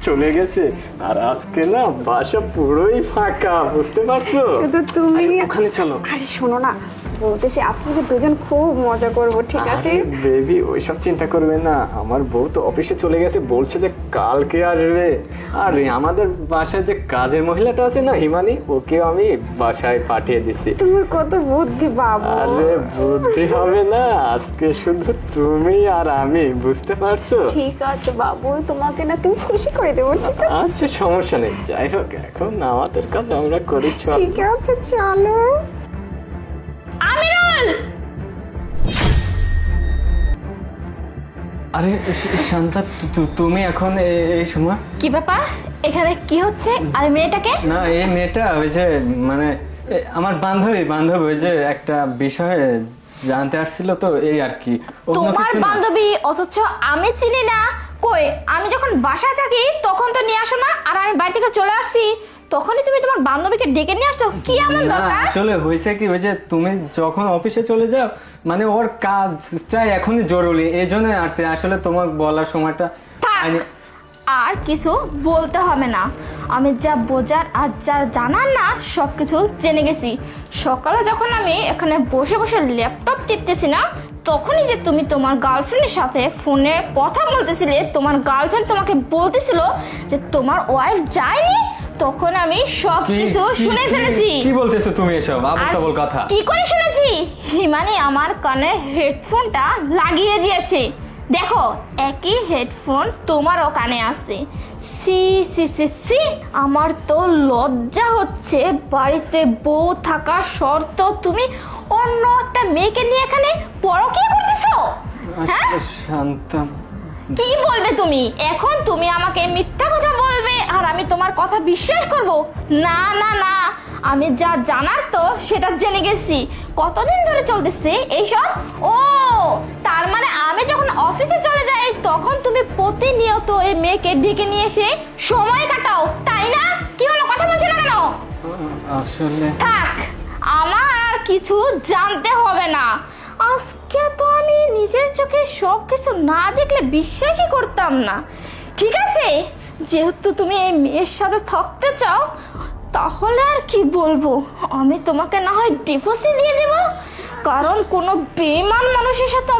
চলে গেছে, আর আজকে না বাসা পুরোই ফাঁকা, বুঝতে পারছো? শুধু তুমি। ওখানে চলো। আরে শোনো না, বলতেছি আজকে কিন্তু দুজন খুব মজা করব, ঠিক আছে? বেবি ওইসব চিন্তা করবে না, আমার বউ তো অফিসে চলে গেছে, বলছে যে কালকে আসবে। আর আমাদের বাসায় যে কাজের মহিলাটা আছে না, হিমানি, ওকে আমি বাসায় পাঠিয়ে দিছি। তোমার কত বুদ্ধি বাবু। আরে বুদ্ধি হবে না, আজকে শুধু তুমি আর আমি, বুঝতে পারছো? ঠিক আছে বাবু, তোমাকে না তুমি খুশি করে দেবো, ঠিক আছে? আচ্ছা সমস্যা নেই, যাই হোক এখন আমাদের কাজ আমরা করি, চল। ঠিক আছে চলো। আমিরুল, আরে শান্তা, তুমি এখন এই সময়? কি ব্যাপার? এখানে কি হচ্ছে? আর মেয়েটাকে? না, এই মেয়েটা ওই যে মানে আমার বান্ধবী ওই যে একটা বিষয়ে জানতে আসছিল, তো এই আর কি। অন্য তোমার কিছু না। বান্ধবী, অথচ আমি চিনি না? কই, আমি যখন বাসায় থাকি তখন তো নিয়ে আসো না, আর আমি বাড়ি থেকে চলে আসছি তখনই তুমি তোমার বান্ধবীকে ডেকে নিয়ে আসছো। কি এমন না, দরকার? আসলে হয়েছে কি, ওই যে তুমি যখন অফিসে চলে যাও, মানে ওর কাজটা এখনই জরুরি, এই জন্য আসছে। আসলে তোমার বলার সময়টা থাক, আইনি- আর কিছু বলতে হবে না। আমি যা বোঝার আর যা জানার না সব কিছু জেনে গেছি। সকালে যখন আমি এখানে বসে বসে ল্যাপটপ টিপতেছি না, তখনই যে তুমি তোমার গার্লফ্রেন্ডের সাথে ফোনে কথা বলতেছিলে, তোমার গার্লফ্রেন্ড তোমাকে বলতেছিল যে তোমার ওয়াইফ যায়নি, তখন আমি সব কি- কিছু কি- শুনে কি- ফেলেছি। কি বলতেছো তুমি এসব আর আবল কথা? কি করে শুনেছি? হিমানি আমার কানে হেডফোনটা লাগিয়ে দিয়েছে। দেখো, একই হেডফোন তোমারও কানে আছে। সি সি সি সি, আমার তো লজ্জা হচ্ছে। বাড়িতে বউ থাকা সত্ত্বেও তুমি অন্য একটা মেয়েকে নিয়ে এখানে পরকীয়া করতেছো, হ্যাঁ? শান্তা, কি বলবে তুমি এখন? তুমি আমাকে মিথ্যা কথা বলবে আর আমি তোমার কথা বিশ্বাস করব? না না না, আমি যা জানার তো সেটা জেনে গেছি। কতদিন ধরে চলতেছে এইসব? ও, তার মানে আমি যখন অফিসে চলে যাই তখন তুমি প্রতিনিয়ত এই মেয়েকে ডেকে নিয়ে এসে সময় কাটাও, তাই না? কি হলো, কথা বলছো না কেন? আসলে থাক, আমার আর কিছু জানতে হবে না। আজকে তো আমি নিজের চোখে সব কিছু না দেখলে বিশ্বাসই করতাম না। ঠিক আছে, যেহেতু তুমি এই মেয়ের সাথে থাকতে চাও, তাহলে আর কি বলবো, আমি তোমাকে না হয় ডিভোর্সই দিয়ে দেব। কারণ কোনো বেঈমান মানুষের সাথে